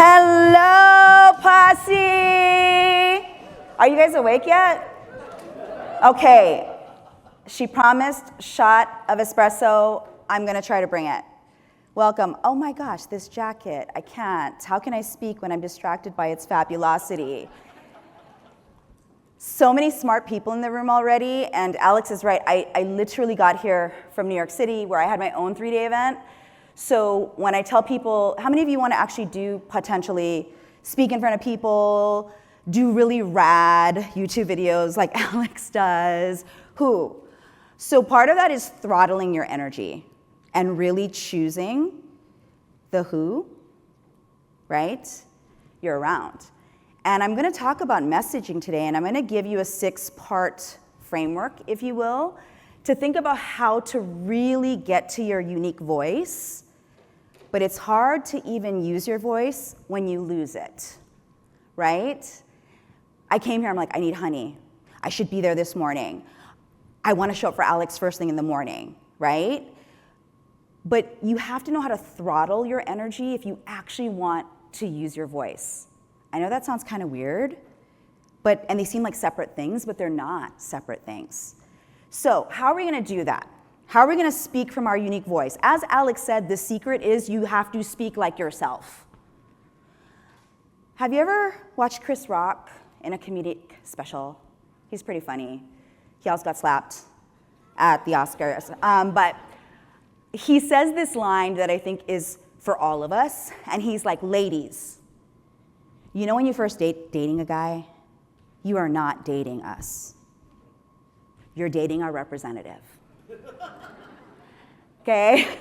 Hello, Posse! Are you guys awake yet? Okay, she promised shot of espresso. I'm gonna try to bring it. Welcome. Oh my gosh, this jacket, I can't. How can I speak when I'm distracted by its fabulosity? So many smart people in the room already, and Alex is right. I literally got here from New York City where I had my own 3-day event. So when I tell people, how many of you want to actually do potentially speak in front of people, do really rad YouTube videos like Alex does? Who? So part of that is throttling your energy and really choosing the who, right? You're around. And I'm going to talk about messaging today, and I'm going to give you a 6-part framework, if you will, to think about how to really get to your unique voice. But it's hard to even use your voice when you lose it, right? I came here, I'm like, I need honey. I should be there this morning. I want to show up for Alex first thing in the morning, right? But you have to know how to throttle your energy if you actually want to use your voice. I know that sounds kind of weird, and they seem like separate things, but they're not separate things. So how are we going to do that? How are we going to speak from our unique voice? As Alex said, the secret is you have to speak like yourself. Have you ever watched Chris Rock in a comedic special? He's pretty funny. He also got slapped at the Oscars. But he says this line that I think is for all of us, and he's like, ladies, you know when you first dating a guy, you are not dating us. You're dating our representative. Okay?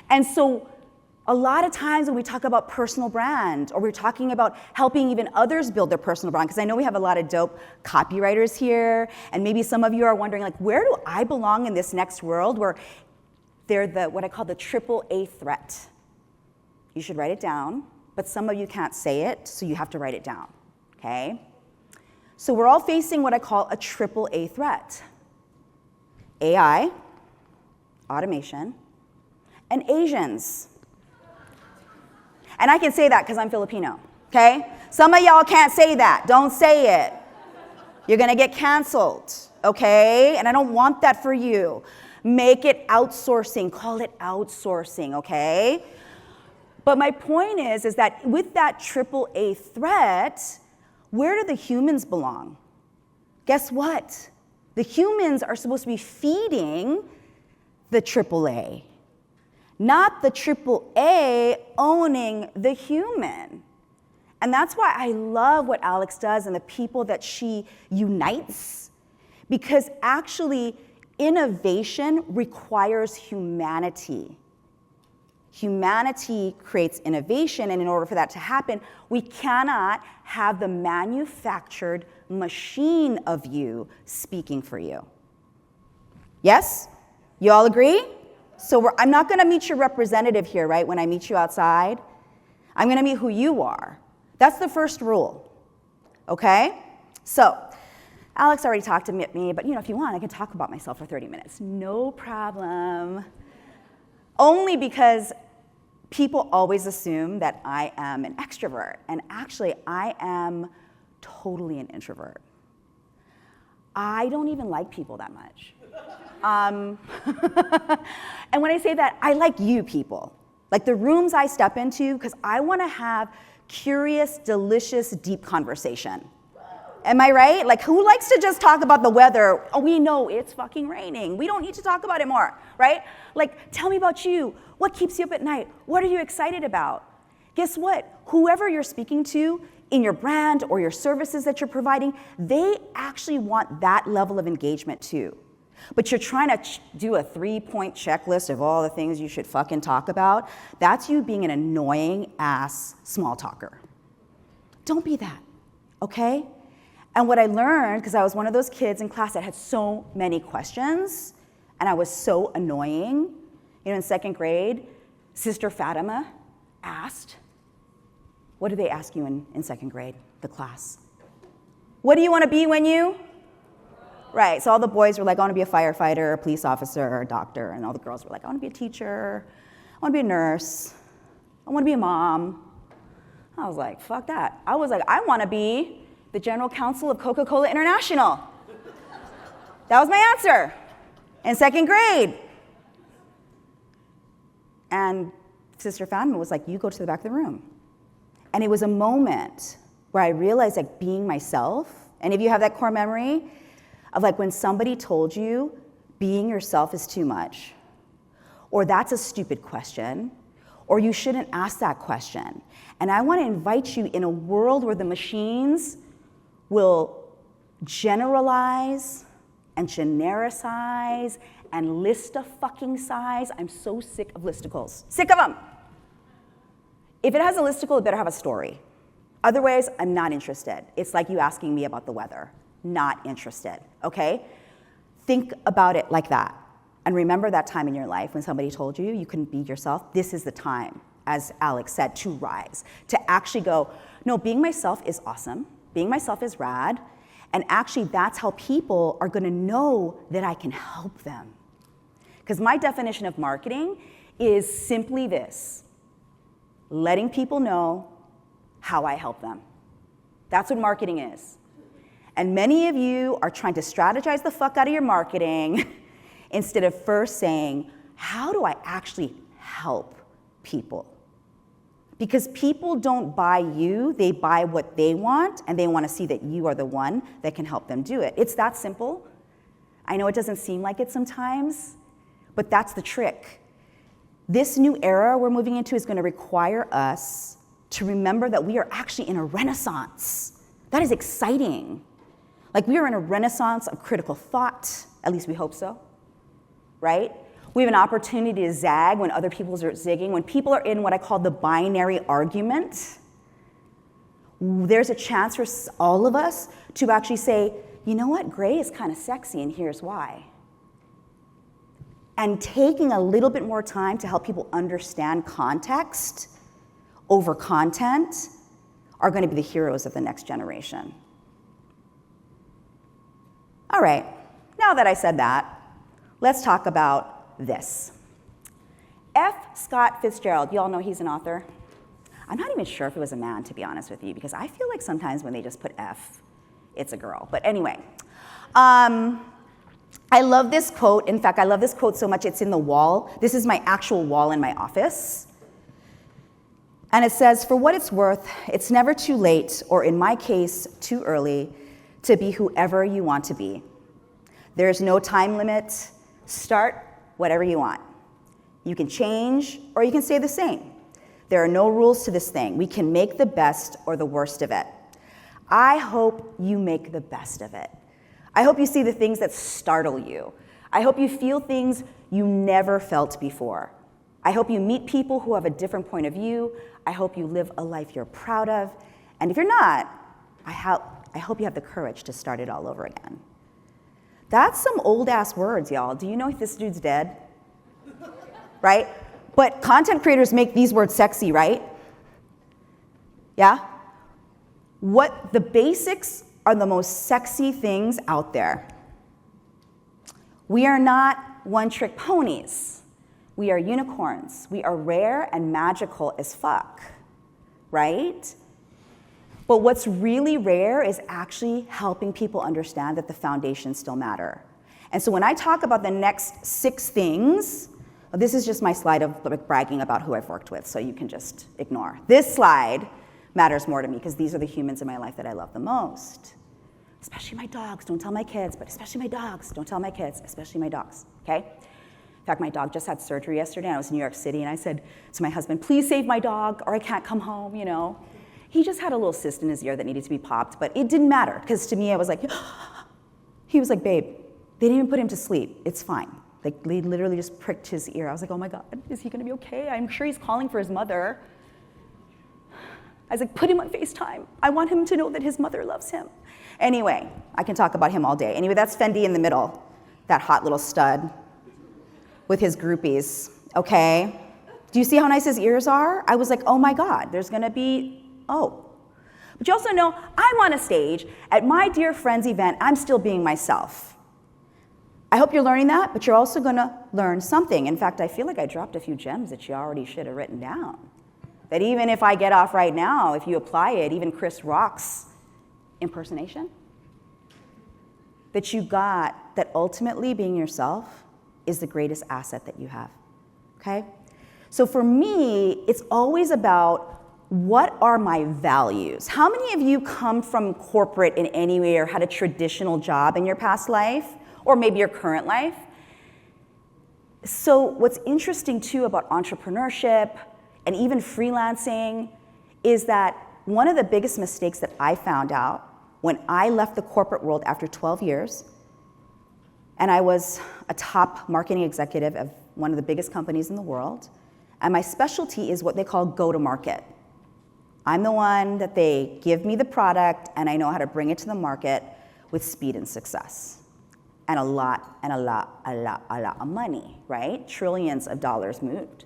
And so a lot of times when we talk about personal brand, or we're talking about helping even others build their personal brand, because I know we have a lot of dope copywriters here, and maybe some of you are wondering, like, where do I belong in this next world where they're what I call the AAA threat? You should write it down, but some of you can't say it, so you have to write it down, okay? So we're all facing what I call a AAA threat. AI, automation, and Asians. And I can say that because I'm Filipino, okay? Some of y'all can't say that. Don't say it. You're gonna get canceled, okay? And I don't want that for you. Make it outsourcing. Call it outsourcing, okay? But my point is that with that AAA threat, where do the humans belong? Guess what? The humans are supposed to be feeding the AAA, not the AAA owning the human. And that's why I love what Alex does and the people that she unites, because actually innovation requires humanity. Humanity creates innovation, and in order for that to happen, we cannot have the manufactured machine of you speaking for you. Yes? You all agree? So I'm not going to meet your representative here, right, when I meet you outside. I'm going to meet who you are. That's the first rule, okay? So Alex already talked to me, but if you want, I can talk about myself for 30 minutes. No problem. Only because people always assume that I am an extrovert, and actually I am totally an introvert. I don't even like people that much. And when I say that, I like you people. Like the rooms I step into, because I want to have curious, delicious, deep conversation. Am I right? Like, who likes to just talk about the weather? Oh, we know it's fucking raining. We don't need to talk about it more, right? Like, tell me about you. What keeps you up at night? What are you excited about? Guess what? Whoever you're speaking to in your brand or your services that you're providing, they actually want that level of engagement too. But you're trying to do a 3-point checklist of all the things you should fucking talk about. That's you being an annoying ass small talker. Don't be that, okay? And what I learned, because I was one of those kids in class that had so many questions, and I was so annoying. In 2nd grade, Sister Fatima asked, what did they ask you in 2nd grade, the class? What do you want to be when you? Right, so all the boys were like, I want to be a firefighter, a police officer, or a doctor, and all the girls were like, I want to be a teacher, I want to be a nurse, I want to be a mom. I was like, fuck that. I was like, I want to be the general counsel of Coca-Cola International. That was my answer in second grade. And Sister Fatima was like, you go to the back of the room. And it was a moment where I realized like being myself, and if you have that core memory of like when somebody told you being yourself is too much, or that's a stupid question, or you shouldn't ask that question. And I want to invite you in a world where the machines will generalize and genericize and list a fucking size. I'm so sick of listicles. Sick of them. If it has a listicle, it better have a story. Otherwise, I'm not interested. It's like you asking me about the weather. Not interested, okay? Think about it like that. And remember that time in your life when somebody told you you couldn't be yourself. This is the time, as Alex said, to rise. To actually go, no, being myself is awesome. Being myself is rad. And actually, that's how people are gonna know that I can help them. Because my definition of marketing is simply this: letting people know how I help them. That's what marketing is. And many of you are trying to strategize the fuck out of your marketing instead of first saying, how do I actually help people? Because people don't buy you, they buy what they want, and they want to see that you are the one that can help them do it. It's that simple. I know it doesn't seem like it sometimes, but that's the trick. This new era we're moving into is going to require us to remember that we are actually in a renaissance. That is exciting. Like, we are in a renaissance of critical thought, at least we hope so, right? We have an opportunity to zag when other people are zigging. When people are in what I call the binary argument, there's a chance for all of us to actually say, you know what, gray is kind of sexy, and here's why. And taking a little bit more time to help people understand context over content are going to be the heroes of the next generation. All right, now that I said that, let's talk about this. F. Scott Fitzgerald, you all know he's an author? I'm not even sure if it was a man, to be honest with you, because I feel like sometimes when they just put F, it's a girl. But anyway, I love this quote. In fact, I love this quote so much it's in the wall. This is my actual wall in my office. And it says, for what it's worth, it's never too late, or in my case, too early, to be whoever you want to be. There's no time limit. Start whatever you want. You can change or you can stay the same. There are no rules to this thing. We can make the best or the worst of it. I hope you make the best of it. I hope you see the things that startle you. I hope you feel things you never felt before. I hope you meet people who have a different point of view. I hope you live a life you're proud of. And if you're not, I hope you have the courage to start it all over again. That's some old ass words, y'all. Do you know if this dude's dead? Right? But content creators make these words sexy, right? Yeah? What the basics are the most sexy things out there. We are not one-trick ponies. We are unicorns. We are rare and magical as fuck, right? But what's really rare is actually helping people understand that the foundations still matter. And so when I talk about the next 6 things, this is just my slide of bragging about who I've worked with, so you can just ignore. This slide matters more to me because these are the humans in my life that I love the most. Especially my dogs, don't tell my kids, but especially my dogs, don't tell my kids, especially my dogs, okay? In fact, my dog just had surgery yesterday, and I was in New York City, and I said to my husband, please save my dog, or I can't come home, you know? He just had a little cyst in his ear that needed to be popped, but it didn't matter, because to me, I was like, he was like, babe, they didn't even put him to sleep, it's fine. Like, they literally just pricked his ear. I was like, oh my God, is he gonna be okay? I'm sure he's calling for his mother. I was like, put him on FaceTime. I want him to know that his mother loves him. Anyway, I can talk about him all day. Anyway, that's Fendi in the middle, that hot little stud with his groupies, okay? Do you see how nice his ears are? I was like, oh my God, there's gonna be, oh. But you also know, I'm on a stage at my dear friend's event, I'm still being myself. I hope you're learning that, but you're also gonna learn something. In fact, I feel like I dropped a few gems that you already should have written down. that even if I get off right now, if you apply it, even Chris Rock's impersonation, that you got that ultimately being yourself is the greatest asset that you have, okay? So for me, it's always about what are my values? How many of you come from corporate in any way or had a traditional job in your past life, or maybe your current life? So what's interesting too about entrepreneurship and even freelancing is that one of the biggest mistakes that I found out when I left the corporate world after 12 years, and I was a top marketing executive of one of the biggest companies in the world, and my specialty is what they call go-to-market. I'm the one that they give me the product, and I know how to bring it to the market with speed and success. And a lot of money, right? Trillions of dollars moved.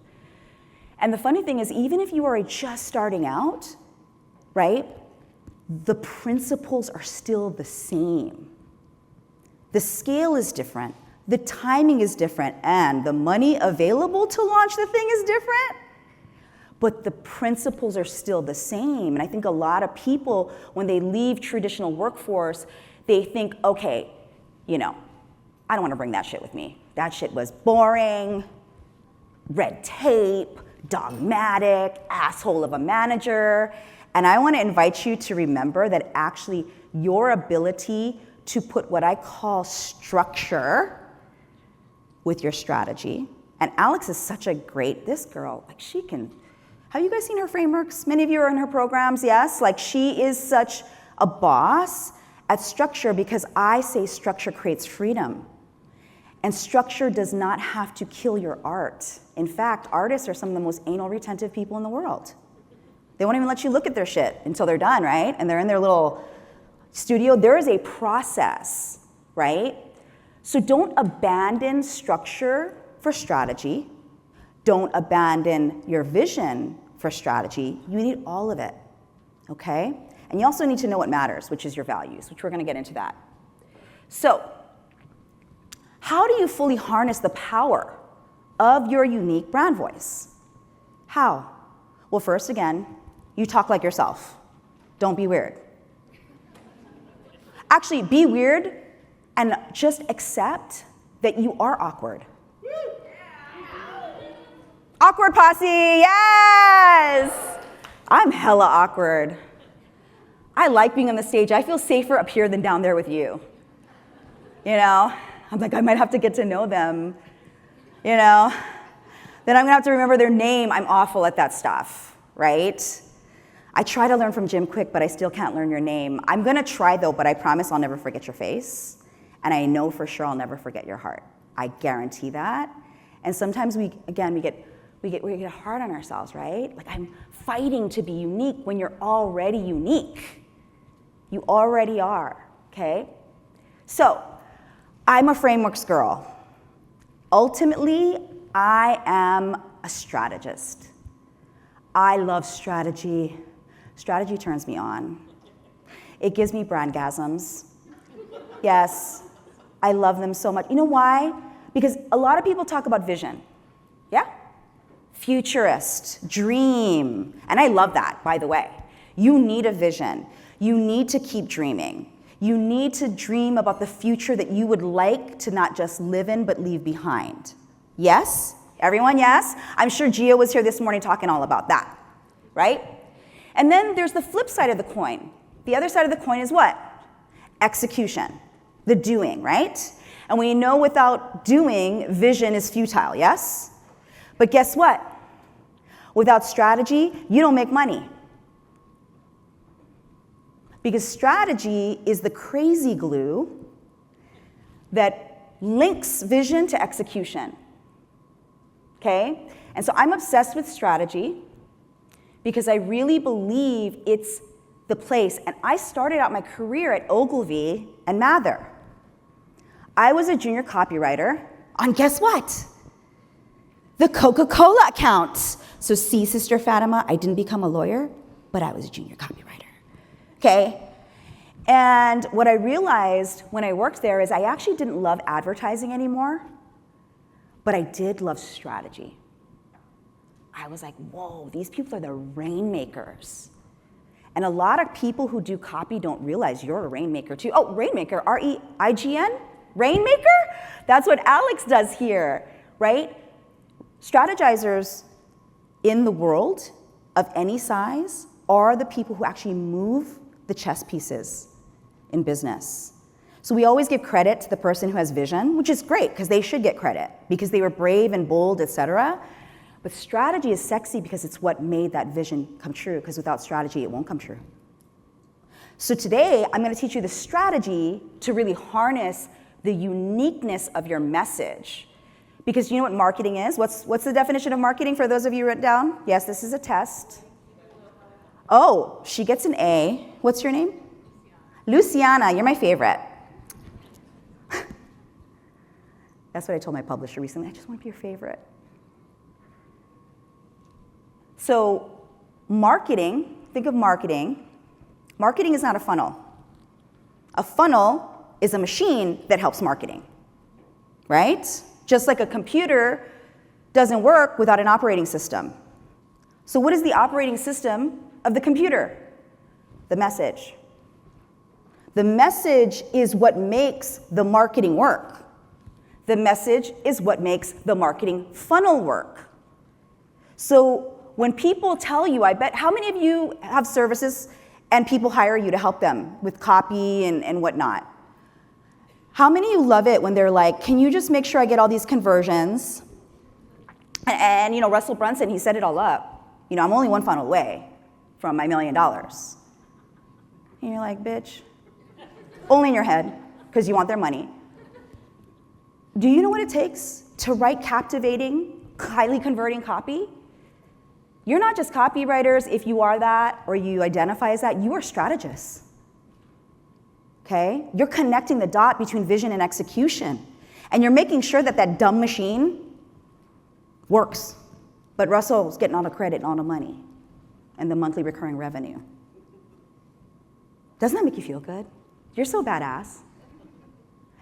And the funny thing is, even if you are just starting out, right, the principles are still the same. The scale is different, the timing is different, and the money available to launch the thing is different, but the principles are still the same. And I think a lot of people, when they leave traditional workforce, they think, okay, I don't want to bring that shit with me. That shit was boring, red tape, dogmatic, asshole of a manager. And I want to invite you to remember that actually your ability to put what I call structure with your strategy. And Alex is such a great, this girl, like she can, have you guys seen her frameworks? Many of you are in her programs, yes? Like she is such a boss at structure because I say structure creates freedom. And structure does not have to kill your art. In fact, artists are some of the most anal retentive people in the world. They won't even let you look at their shit until they're done, right? And they're in their little studio. There is a process, right? So don't abandon structure for strategy. Don't abandon your vision for strategy. You need all of it, okay? And you also need to know what matters, which is your values, which we're gonna get into that. So, how do you fully harness the power of your unique brand voice? How? Well, first, again, you talk like yourself. Don't be weird. Actually, be weird and just accept that you are awkward. Awkward posse, yes! I'm hella awkward. I like being on the stage. I feel safer up here than down there with you. I'm like, I might have to get to know them, Then I'm gonna have to remember their name. I'm awful at that stuff, right? I try to learn from Jim Quick, but I still can't learn your name. I'm gonna try though, but I promise I'll never forget your face. And I know for sure I'll never forget your heart. I guarantee that. And sometimes we get hard on ourselves, right? Like I'm fighting to be unique when you're already unique. You already are, okay? So, I'm a frameworks girl. Ultimately, I am a strategist. I love strategy. Strategy turns me on. It gives me brandgasms. Yes, I love them so much. You know why? Because a lot of people talk about vision. Yeah? Futurist, dream. And I love that, by the way. You need a vision. You need to keep dreaming. You need to dream about the future that you would like to not just live in, but leave behind. Yes? Everyone, yes? I'm sure Gio was here this morning talking all about that, right? And then there's the flip side of the coin. The other side of the coin is what? Execution, the doing, right? And we know without doing, vision is futile, yes? But guess what? Without strategy, you don't make money. Because strategy is the crazy glue that links vision to execution, okay? And so I'm obsessed with strategy because I really believe it's the place. And I started out my career at Ogilvy and Mather. I was a junior copywriter on, guess what? The Coca-Cola account. So see, Sister Fatima, I didn't become a lawyer, but I was a junior copywriter. Okay? And what I realized when I worked there is I actually didn't love advertising anymore, but I did love strategy. I was like, whoa, these people are the rainmakers. And a lot of people who do copy don't realize you're a rainmaker too. Oh, rainmaker, R-E-I-G-N, rainmaker? That's what Alex does here, right? Strategizers in the world of any size are the people who actually move the chess pieces in business. So we always give credit to the person who has vision, which is great because they should get credit because they were brave and bold, etc. But strategy is sexy because it's what made that vision come true, because without strategy, it won't come true. So today, I'm going to teach you the strategy to really harness the uniqueness of your message. Because you know what marketing is? What's the definition of marketing for those of you written down? Yes, this is a test. Oh, she gets an A. What's your name? Luciana, you're my favorite. That's what I told my publisher recently. I just want to be your favorite. So marketing, think of marketing. Marketing is not a funnel. A funnel is a machine that helps marketing, right? Just like a computer doesn't work without an operating system. So what is the operating system of the computer? The message. The message is what makes the marketing work. The message is what makes the marketing funnel work. So when people tell you, I bet, how many of you have services and people hire you to help them with copy and whatnot? How many of you love it when they're like, can you just make sure I get all these conversions? And you know, Russell Brunson, he set it all up. You know, I'm only one funnel away from my $1 million. And you're like, bitch, only in your head, because you want their money. Do you know what it takes to write captivating, highly converting copy? You're not just copywriters if you are that or you identify as that, you are strategists. Okay? You're connecting the dot between vision and execution. And you're making sure that that dumb machine works. But Russell's getting all the credit and all the money and the monthly recurring revenue. Doesn't that make you feel good? You're so badass.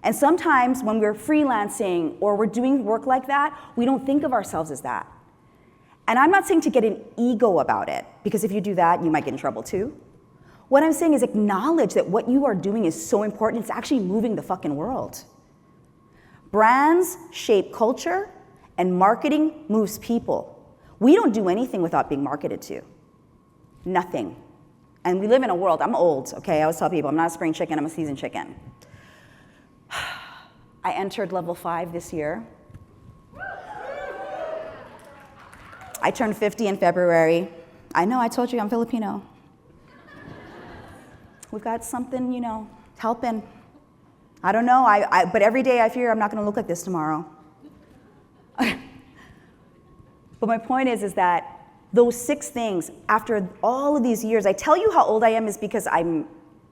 And sometimes when we're freelancing or we're doing work like that, we don't think of ourselves as that. And I'm not saying to get an ego about it, because if you do that, you might get in trouble too. What I'm saying is acknowledge that what you are doing is so important, it's actually moving the fucking world. Brands shape culture, and marketing moves people. We don't do anything without being marketed to. Nothing. And we live in a world, I'm old, okay? I always tell people, I'm not a spring chicken, I'm a seasoned chicken. I entered level 5 this year. I turned 50 in February. I know, I told you I'm Filipino. We've got something, you know, helping. I don't know, but every day I fear I'm not gonna look like this tomorrow. But my point is that those 6 things, after all of these years, I tell you how old I am is because I'm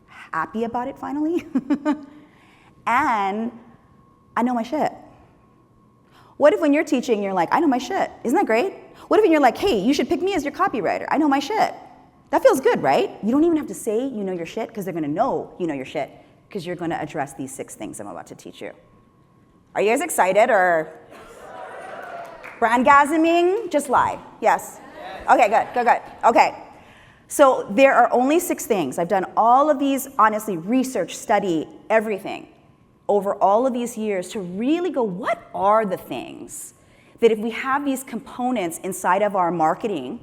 happy about it finally. And I know my shit. What if when you're teaching, you're like, I know my shit. Isn't that great? What if when you're like, hey, you should pick me as your copywriter. I know my shit. That feels good, right? You don't even have to say you know your shit, because they're gonna know you know your shit, because you're gonna address these 6 things I'm about to teach you. Are you guys excited or brandgasming? Just lie. Yes? Okay, good. Okay. So there are only 6 things. I've done all of these, honestly, research, study, everything, over all of these years to really go, what are the things that if we have these components inside of our marketing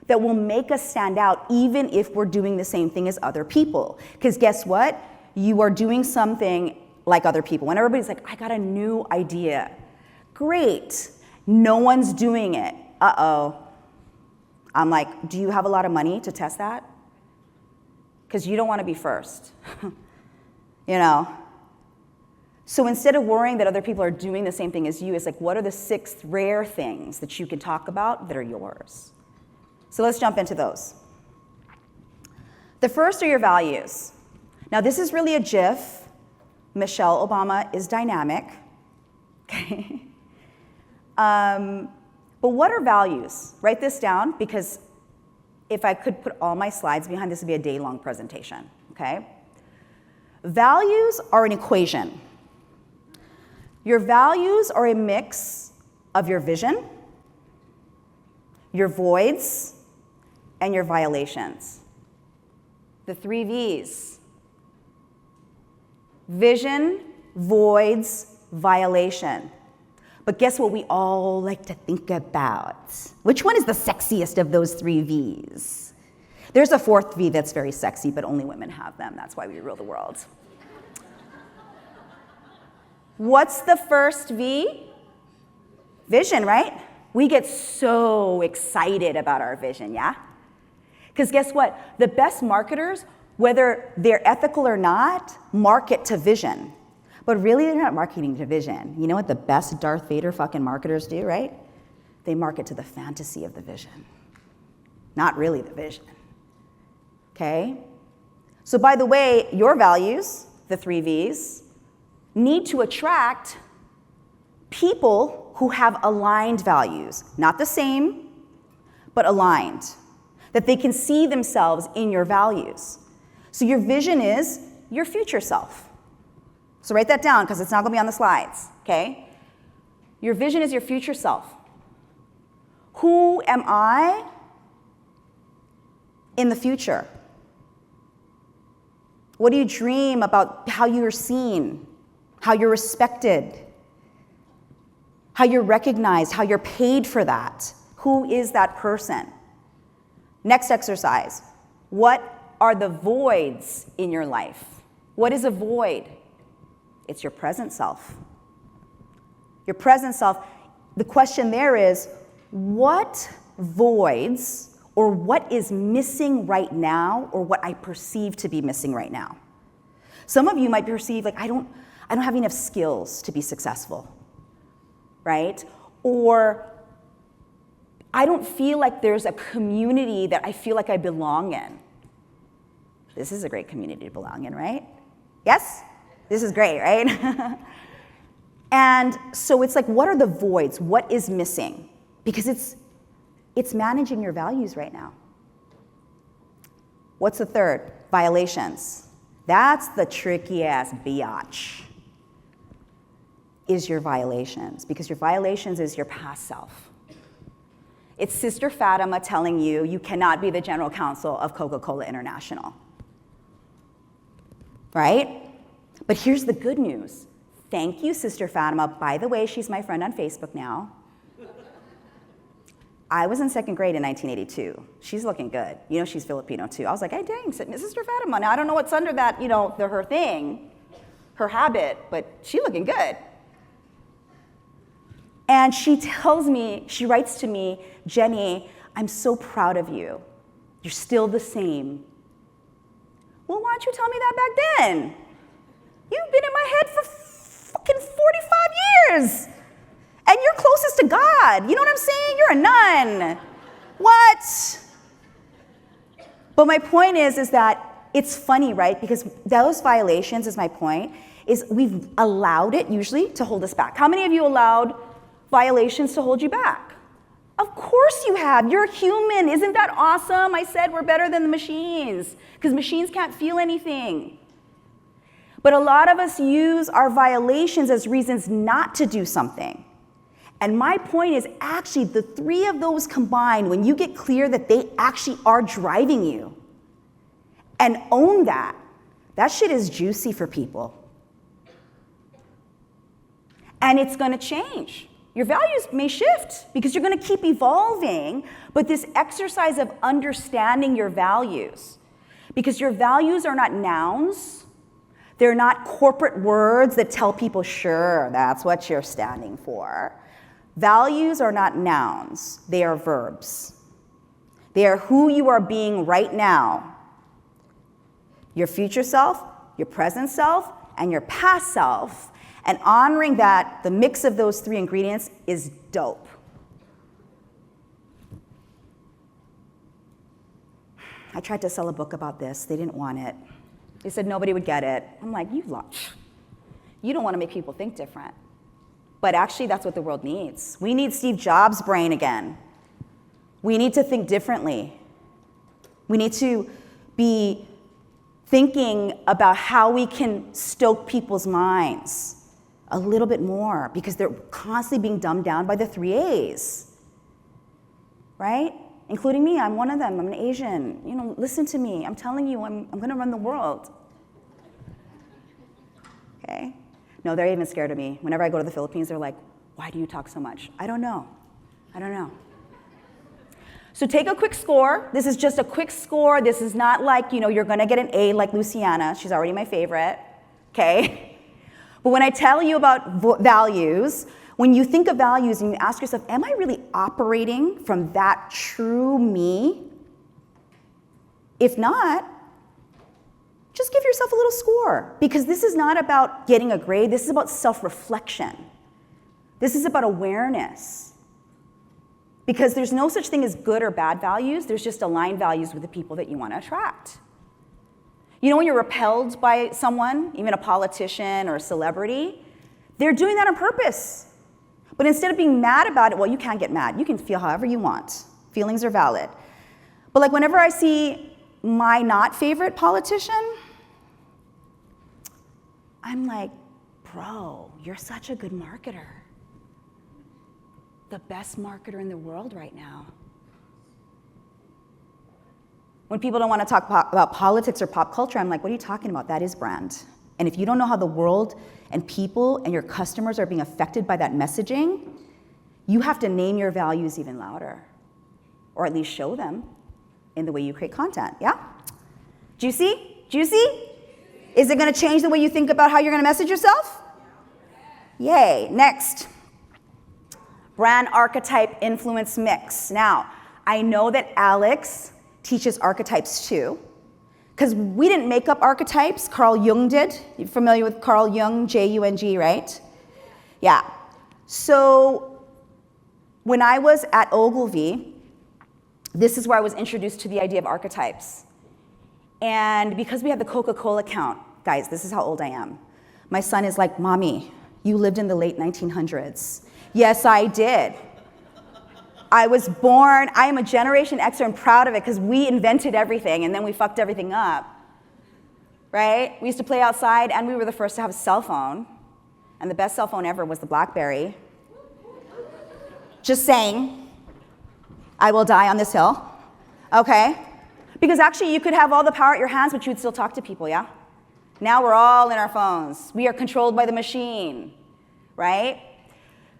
that will make us stand out even if we're doing the same thing as other people? Because guess what? You are doing something like other people. When everybody's like, I got a new idea. Great. No one's doing it. Uh-oh. I'm like, do you have a lot of money to test that? Because you don't want to be first. You know? So instead of worrying that other people are doing the same thing as you, it's like, what are the 6 rare things that you can talk about that are yours? So let's jump into those. The first are your values. Now this is really a GIF. Michelle Obama is dynamic. Okay. But what are values? Write this down, because if I could put all my slides behind, this would be a day-long presentation, okay? Values are an equation. Your values are a mix of your vision, your voids, and your violations. The 3 V's. Vision, voids, violation. But guess what we all like to think about? Which one is the sexiest of those 3 V's? There's a 4th V that's very sexy, but only women have them. That's why we rule the world. What's the first V? Vision, right? We get so excited about our vision, yeah? Because guess what? The best marketers, whether they're ethical or not, market to vision. But really, they're not marketing to vision. You know what the best Darth Vader fucking marketers do, right? They market to the fantasy of the vision, not really the vision. Okay? So by the way, your values, the 3 V's, need to attract people who have aligned values, not the same, but aligned, that they can see themselves in your values. So your vision is your future self. So write that down because it's not going to be on the slides, okay? Your vision is your future self. Who am I in the future? What do you dream about how you're seen, how you're respected, how you're recognized, how you're paid for that? Who is that person? Next exercise. What are the voids in your life? What is a void? It's your present self. Your present self. The question there is, what voids or what is missing right now or what I perceive to be missing right now? Some of you might perceive like, I don't have enough skills to be successful, right? Or I don't feel like there's a community that I feel like I belong in. This is a great community to belong in, right? Yes? This is great, right? And so it's like, what are the voids? What is missing? Because it's managing your values right now. What's the third? Violations. That's the tricky ass biatch. Is your violations, because your violations is your past self. It's Sister Fatima telling you you cannot be the general counsel of Coca-Cola International. Right? But here's the good news. Thank you, Sister Fatima. By the way, she's my friend on Facebook now. I was in 2nd grade in 1982. She's looking good. You know, she's Filipino too. I was like, hey, dang, Sister Fatima. Now, I don't know what's under that, you know, her thing, her habit, but she looking good. And she tells me, she writes to me, Jenny, I'm so proud of you. You're still the same. Well, why don't you tell me that back then? You've been in my head for fucking 45 years. And you're closest to God. You know what I'm saying? You're a nun. What? But my point is that it's funny, right? Because those violations, is my point, is we've allowed it usually to hold us back. How many of you allowed violations to hold you back? Of course you have. You're human. Isn't that awesome? I said we're better than the machines because machines can't feel anything. But a lot of us use our violations as reasons not to do something. And my point is actually the 3 of those combined, when you get clear that they actually are driving you and own that, that shit is juicy for people. And it's going to change. Your values may shift because you're going to keep evolving, but this exercise of understanding your values, because your values are not nouns, they're not corporate words that tell people, sure, that's what you're standing for. Values are not nouns, they are verbs. They are who you are being right now. Your future self, your present self, and your past self. And honoring that, the mix of those 3 ingredients is dope. I tried to sell a book about this. They didn't want it. They said nobody would get it. I'm like, you don't want to make people think different. But actually, that's what the world needs. We need Steve Jobs' brain again. We need to think differently. We need to be thinking about how we can stoke people's minds a little bit more because they're constantly being dumbed down by the 3 A's. right? Including me, I'm one of them, I'm an Asian. You know, listen to me, I'm telling you, I'm gonna run the world. Okay? No, they're even scared of me. Whenever I go to the Philippines, they're like, why do you talk so much? I don't know. So take a quick score. This is just a quick score. This is not like, you know, you're gonna get an A like Luciana. She's already my favorite, okay? But when I tell you about values, when you think of values and you ask yourself, am I really operating from that true me? If not, just give yourself a little score, because this is not about getting a grade. This is about self-reflection. This is about awareness. Because there's no such thing as good or bad values. There's just aligned values with the people that you want to attract. You know, when you're repelled by someone, even a politician or a celebrity, they're doing that on purpose. But instead of being mad about it, well, you can't get mad. You can feel however you want. Feelings are valid. But like whenever I see my not favorite politician, I'm like, bro, you're such a good marketer. The best marketer in the world right now. When people don't want to talk about politics or pop culture, I'm like, what are you talking about? That is brand. And if you don't know how the world and people and your customers are being affected by that messaging, you have to name your values even louder, or at least show them in the way you create content, yeah? Juicy? Juicy? Is it gonna change the way you think about how you're gonna message yourself? Yay, next. Brand archetype influence mix. Now, I know that Alex teaches archetypes too, because we didn't make up archetypes, Carl Jung did. You're familiar with Carl Jung, J-U-N-G, right? Yeah. So when I was at Ogilvy, this is where I was introduced to the idea of archetypes. And because we have the Coca-Cola account, guys, this is how old I am. My son is like, Mommy, you lived in the late 1900s. Yes, I did. I was born, I am a Generation Xer and proud of it because we invented everything and then we fucked everything up, right? We used to play outside and we were the first to have a cell phone, and the best cell phone ever was the BlackBerry. Just saying, I will die on this hill, okay? Because actually you could have all the power at your hands, but you'd still talk to people, yeah? Now we're all in our phones. We are controlled by the machine, right?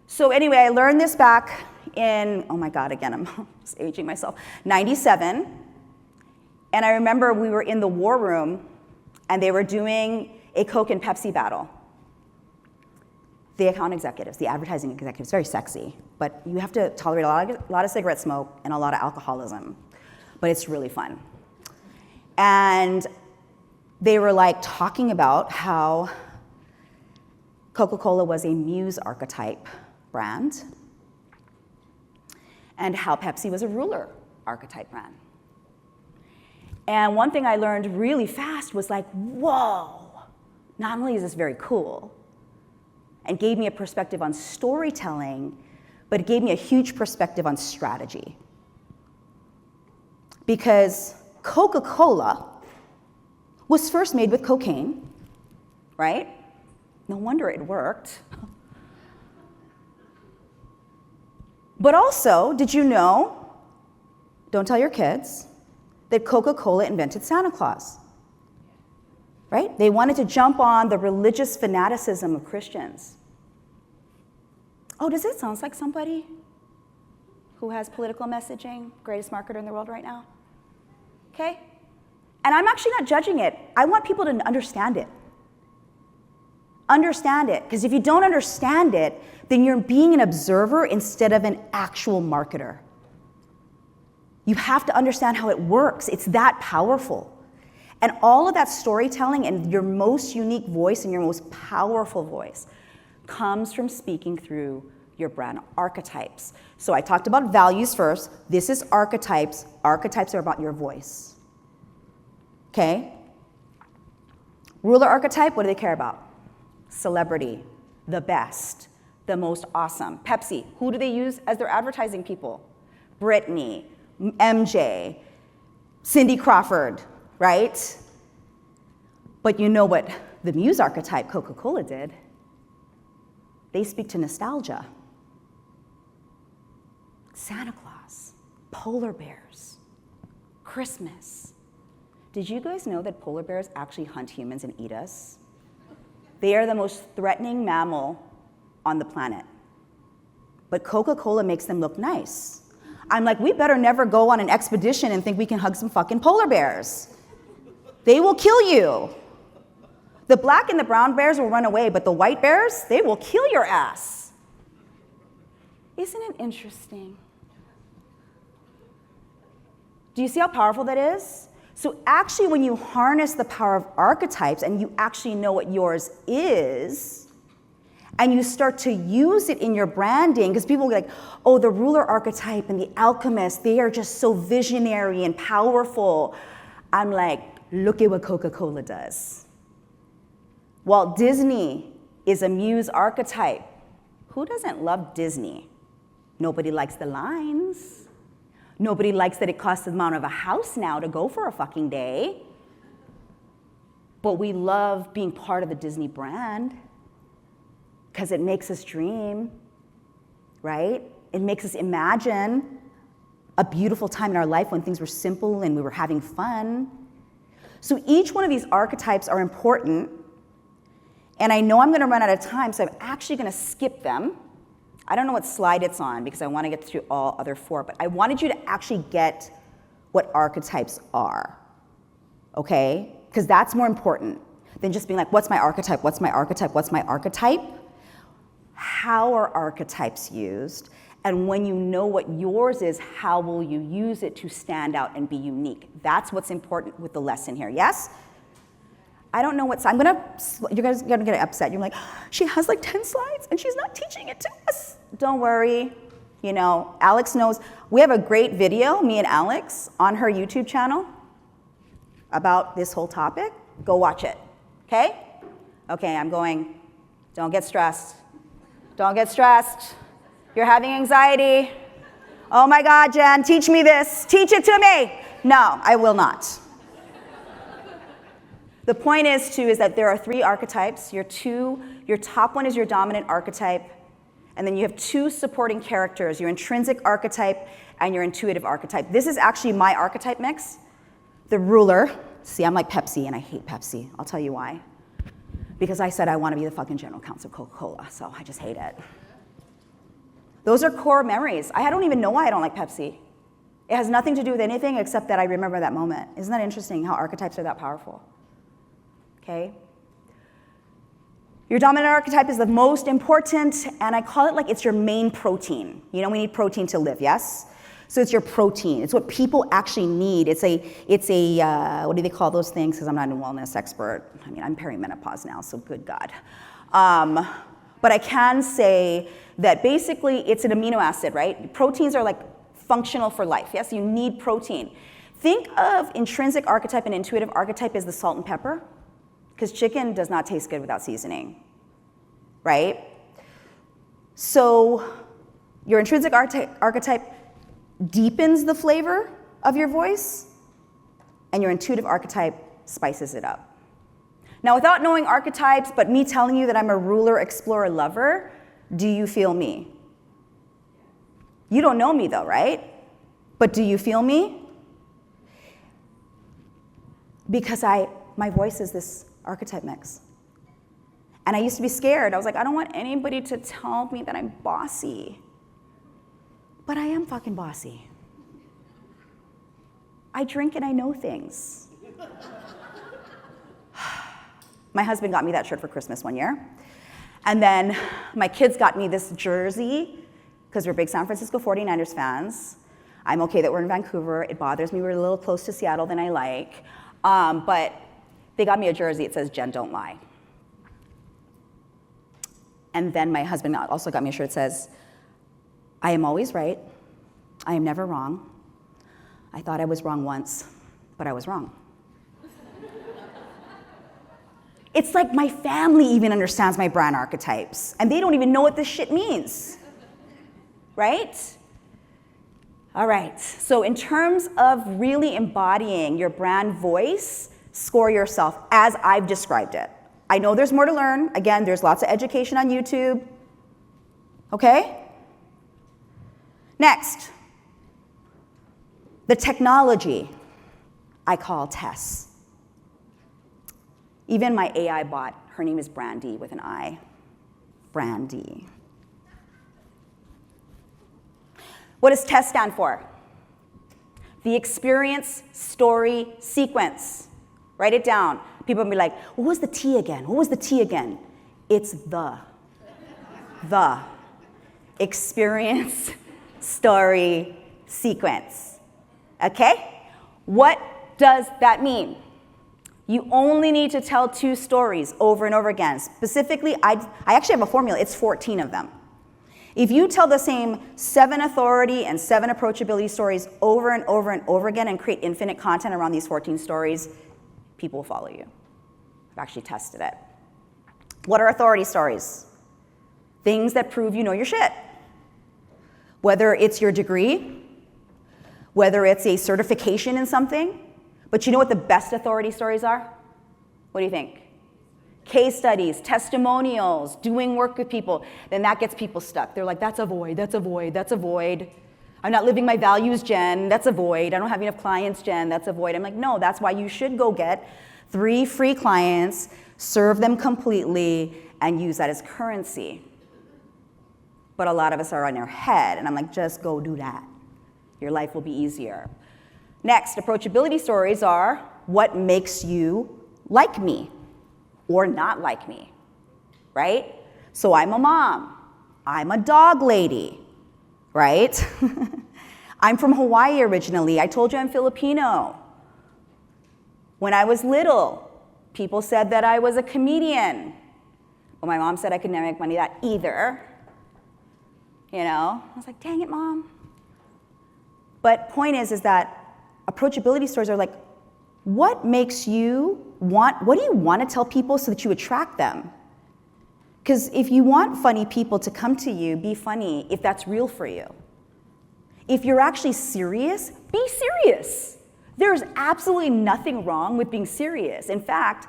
So anyway, I learned this back in, oh my God, again, I'm just aging myself, 97. And I remember we were in the war room and they were doing a Coke and Pepsi battle. The account executives, the advertising executives, very sexy, but you have to tolerate a lot of cigarette smoke and a lot of alcoholism, but it's really fun. And they were like talking about how Coca-Cola was a muse archetype brand, and how Pepsi was a ruler archetype brand. And one thing I learned really fast was like, whoa, not only is this very cool, and gave me a perspective on storytelling, but it gave me a huge perspective on strategy. Because Coca-Cola was first made with cocaine, right? No wonder it worked. But also, did you know, don't tell your kids, that Coca-Cola invented Santa Claus, right? They wanted to jump on the religious fanaticism of Christians. Oh, does it sound like somebody who has political messaging, greatest marketer in the world right now? Okay? And I'm actually not judging it. I want people to understand it. Understand it, because if you don't understand it, then you're being an observer instead of an actual marketer. You have to understand how it works. It's that powerful. And all of that storytelling and your most unique voice and your most powerful voice comes from speaking through your brand archetypes. So I talked about values first. This is archetypes. Archetypes are about your voice. Okay? Ruler archetype, what do they care about? Celebrity, the best, the most awesome. Pepsi, who do they use as their advertising people? Britney, MJ, Cindy Crawford, right? But you know what the muse archetype Coca-Cola did? They speak to nostalgia. Santa Claus. Polar bears. Christmas. Did you guys know that polar bears actually hunt humans and eat us? They are the most threatening mammal on the planet. But Coca-Cola makes them look nice. I'm like, we better never go on an expedition and think we can hug some fucking polar bears. They will kill you. The black and the brown bears will run away, but the white bears, they will kill your ass. Isn't it interesting? Do you see how powerful that is? So actually, when you harness the power of archetypes and you actually know what yours is, and you start to use it in your branding, because people will be like, oh, the ruler archetype and the alchemist, they are just so visionary and powerful. I'm like, look at what Coca-Cola does. Walt Disney is a muse archetype. Who doesn't love Disney? Nobody likes the lines. Nobody likes that it costs the amount of a house now to go for a fucking day. But we love being part of the Disney brand because it makes us dream, right? It makes us imagine a beautiful time in our life when things were simple and we were having fun. So each one of these archetypes are important. And I know I'm going to run out of time, so I'm actually going to skip them. I don't know what slide it's on because I want to get through all other four, but I wanted you to actually get what archetypes are, okay? Because that's more important than just being like, what's my archetype, what's my archetype, what's my archetype? How are archetypes used? And when you know what yours is, how will you use it to stand out and be unique? That's what's important with the lesson here, yes? I don't know what, you guys are gonna get upset. You're like, she has like 10 slides and she's not teaching it to us. Don't worry, you know, Alex knows. We have a great video, me and Alex, on her YouTube channel about this whole topic. Go watch it, okay? Okay, I'm going, don't get stressed. Don't get stressed. You're having anxiety. Oh my God, Jen, teach me this. Teach it to me. No, I will not. The point is that there are 3 archetypes. Your top one is your dominant archetype, and then you have 2 supporting characters, your intrinsic archetype and your intuitive archetype. This is actually my archetype mix. The ruler, see, I'm like Pepsi, and I hate Pepsi. I'll tell you why. Because I said I want to be the fucking general counsel of Coca-Cola, so I just hate it. Those are core memories. I don't even know why I don't like Pepsi. It has nothing to do with anything except that I remember that moment. Isn't that interesting how archetypes are that powerful? Okay? Your dominant archetype is the most important, and I call it like it's your main protein. You know, we need protein to live, yes? So it's your protein. It's what people actually need. It's a what do they call those things? Because I'm not a wellness expert. I mean, I'm perimenopause now, so good God. But I can say that basically it's an amino acid, right? Proteins are like functional for life, yes? You need protein. Think of intrinsic archetype and intuitive archetype as the salt and pepper. Because chicken does not taste good without seasoning, right? So your intrinsic archetype deepens the flavor of your voice, and your intuitive archetype spices it up. Now, without knowing archetypes, but me telling you that I'm a ruler, explorer, lover, do you feel me? You don't know me though, right? But do you feel me? Because my voice is this archetype mix. And I used to be scared. I was like, I don't want anybody to tell me that I'm bossy. But I am fucking bossy. I drink and I know things. My husband got me that shirt for Christmas one year. And then my kids got me this jersey, because we're big San Francisco 49ers fans. I'm okay that we're in Vancouver. It bothers me we're a little close to Seattle than I like. But they got me a jersey. It says, Jen, don't lie. And then my husband also got me a shirt that says, I am always right. I am never wrong. I thought I was wrong once, but I was wrong. It's like my family even understands my brand archetypes, and they don't even know what this shit means, right? All right, so in terms of really embodying your brand voice, score yourself as I've described it. I know there's more to learn. Again, there's lots of education on YouTube. Okay? Next. The technology I call Tess. Even my AI bot, her name is Brandy with an I. Brandy. What does TESS stand for? The experience story sequence. Write it down. People will be like, what was the T again? What was the T again? It's the experience story sequence. Okay? What does that mean? You only need to tell 2 stories over and over again. Specifically, I actually have a formula. It's 14 of them. If you tell the same 7 authority and 7 approachability stories over and over and over again and create infinite content around these 14 stories, people will follow you. I've actually tested it. What are authority stories? Things that prove you know your shit. Whether it's your degree, whether it's a certification in something, but you know what the best authority stories are? What do you think? Case studies, testimonials, doing work with people, then that gets people stuck. They're like, that's a void, that's a void, that's a void. I'm not living my values, Jen, that's a void. I don't have enough clients, Jen, that's a void. I'm like, no, that's why you should go get 3 free clients, serve them completely, and use that as currency. But a lot of us are on our head, and I'm like, just go do that. Your life will be easier. Next, approachability stories are what makes you like me or not like me, right? So I'm a mom. I'm a dog lady, right? I'm from Hawaii originally. I told you I'm Filipino. When I was little, people said that I was a comedian. Well, my mom said I could never make money that either. You know, I was like, dang it, Mom. But point is that approachability stories are like, what makes you what do you want to tell people so that you attract them? Because if you want funny people to come to you, be funny if that's real for you. If you're actually serious, be serious. There's absolutely nothing wrong with being serious. In fact,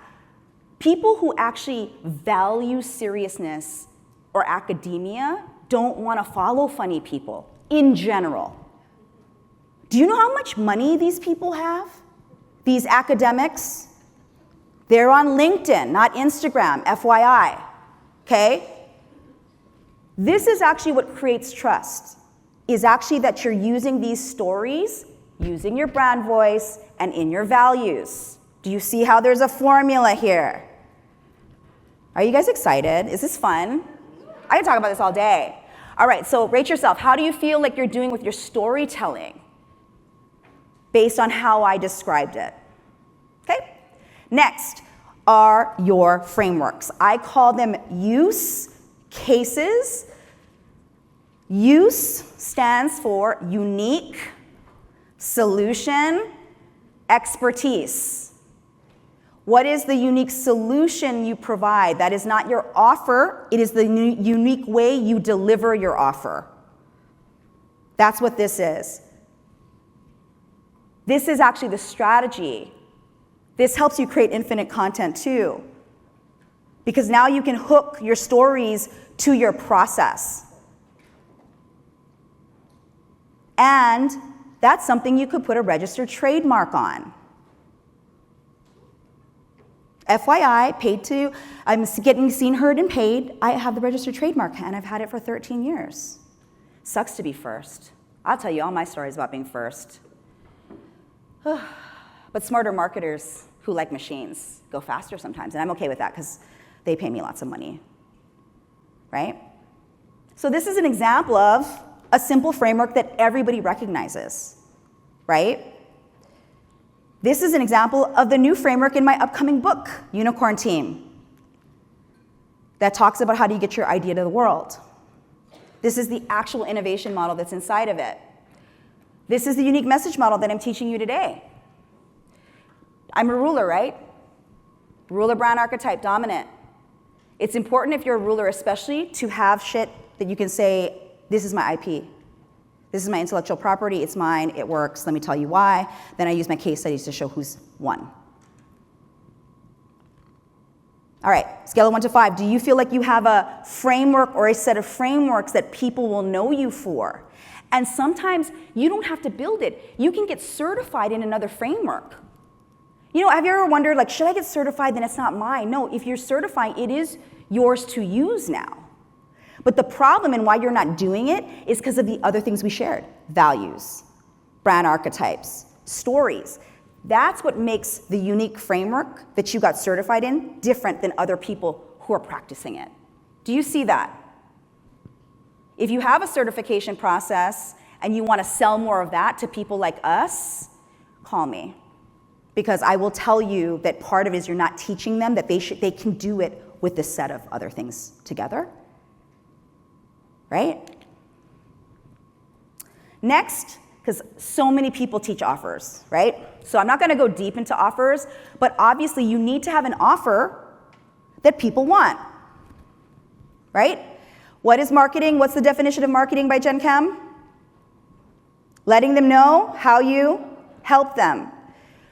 people who actually value seriousness or academia don't want to follow funny people in general. Do you know how much money these people have? These academics? They're on LinkedIn, not Instagram, FYI. Okay? This is actually what creates trust, is actually that you're using these stories, using your brand voice, and in your values. Do you see how there's a formula here? Are you guys excited? Is this fun? I can talk about this all day. All right, so rate yourself. How do you feel like you're doing with your storytelling based on how I described it? Okay? Next are your frameworks. I call them use cases. Use stands for unique, solution, expertise. What is the unique solution you provide? That is not your offer. It is the unique way you deliver your offer. That's what this is. This is actually the strategy. This helps you create infinite content too, because now you can hook your stories to your process. And that's something you could put a registered trademark on. FYI, I'm getting seen, heard, and paid. I have the registered trademark, and I've had it for 13 years. Sucks to be first. I'll tell you all my stories about being first. But smarter marketers who like machines go faster sometimes, and I'm okay with that because they pay me lots of money, right? So this is an example of a simple framework that everybody recognizes, right? This is an example of the new framework in my upcoming book, Unicorn Team, that talks about how do you get your idea to the world. This is the actual innovation model that's inside of it. This is the unique message model that I'm teaching you today. I'm a ruler, right? Ruler, brand archetype, dominant. It's important if you're a ruler especially to have shit that you can say, this is my IP. This is my intellectual property, it's mine, it works, let me tell you why. Then I use my case studies to show who's won. All right, scale of 1 to 5. Do you feel like you have a framework or a set of frameworks that people will know you for? And sometimes you don't have to build it. You can get certified in another framework. You know, have you ever wondered, like, should I get certified? Then it's not mine. No, if you're certifying, it is yours to use now. But the problem and why you're not doing it is because of the other things we shared. Values, brand archetypes, stories. That's what makes the unique framework that you got certified in different than other people who are practicing it. Do you see that? If you have a certification process and you want to sell more of that to people like us, call me. Because I will tell you that part of it is you're not teaching them that they can do it with this set of other things together. Right? Next, because so many people teach offers, right? So I'm not going to go deep into offers, but obviously you need to have an offer that people want, right? What is marketing? What's the definition of marketing by Jen Kem? Letting them know how you help them.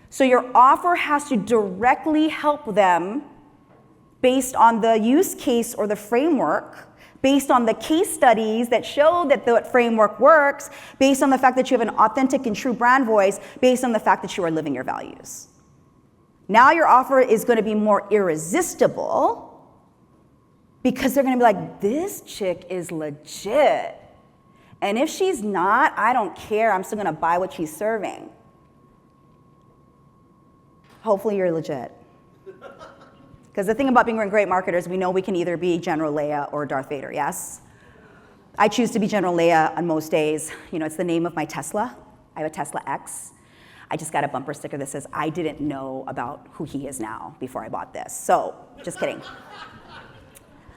So your offer has to directly help them based on the use case or the framework, based on the case studies that show that the framework works, based on the fact that you have an authentic and true brand voice, based on the fact that you are living your values. Now your offer is going to be more irresistible because they're going to be like, this chick is legit. And if she's not, I don't care. I'm still going to buy what she's serving. Hopefully you're legit. Because the thing about being great marketers, we know we can either be General Leia or Darth Vader, yes? I choose to be General Leia on most days. You know, it's the name of my Tesla. I have a Tesla X. I just got a bumper sticker that says, I didn't know about who he is now before I bought this. So, just kidding.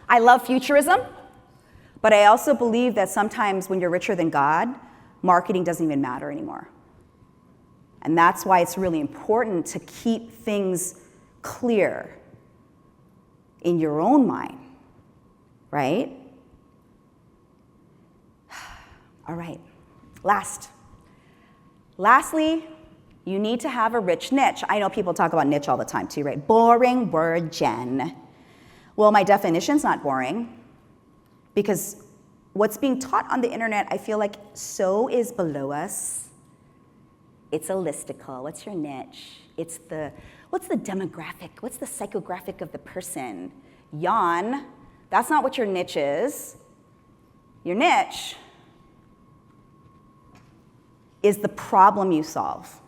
I love futurism, but I also believe that sometimes when you're richer than God, marketing doesn't even matter anymore. And that's why it's really important to keep things clear in your own mind, right? All right, lastly, you need to have a rich niche. I know people talk about niche all the time too, right? Boring word, Jen. Well, my definition's not boring because what's being taught on the internet, I feel like so is below us. It's a listicle. What's your niche? What's the demographic? What's the psychographic of the person? Yawn. That's not what your niche is. Your niche is the problem you solve.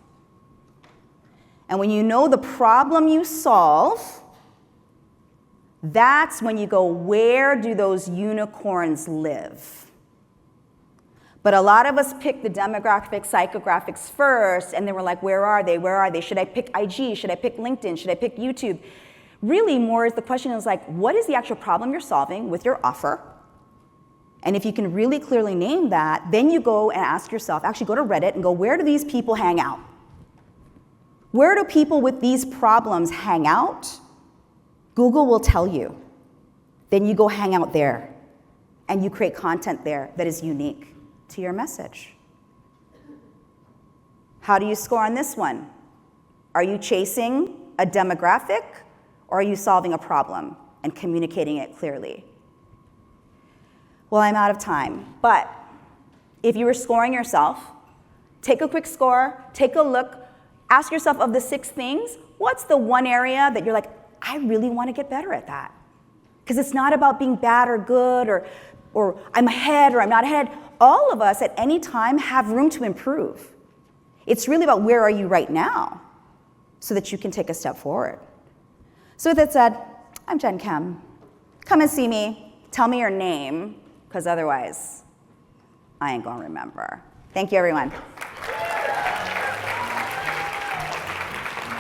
And when you know the problem you solve, that's when you go, where do those unicorns live? But a lot of us pick the demographics, psychographics first, and then we're like, where are they? Where are they? Should I pick IG? Should I pick LinkedIn? Should I pick YouTube? Really, more is the question is like, what is the actual problem you're solving with your offer? And if you can really clearly name that, then you go and ask yourself, actually go to Reddit and go, where do these people hang out? Where do people with these problems hang out? Google will tell you. Then you go hang out there, and you create content there that is unique to your message. How do you score on this one? Are you chasing a demographic, or are you solving a problem and communicating it clearly? Well, I'm out of time, but if you were scoring yourself, take a quick score, take a look, ask yourself of the 6 things, what's the one area that you're like, I really want to get better at that? Because it's not about being bad or good or I'm ahead or I'm not ahead. All of us at any time have room to improve. It's really about where are you right now so that you can take a step forward. So with that said, I'm Jen Kem. Come and see me. Tell me your name, because otherwise I ain't going to remember. Thank you, everyone.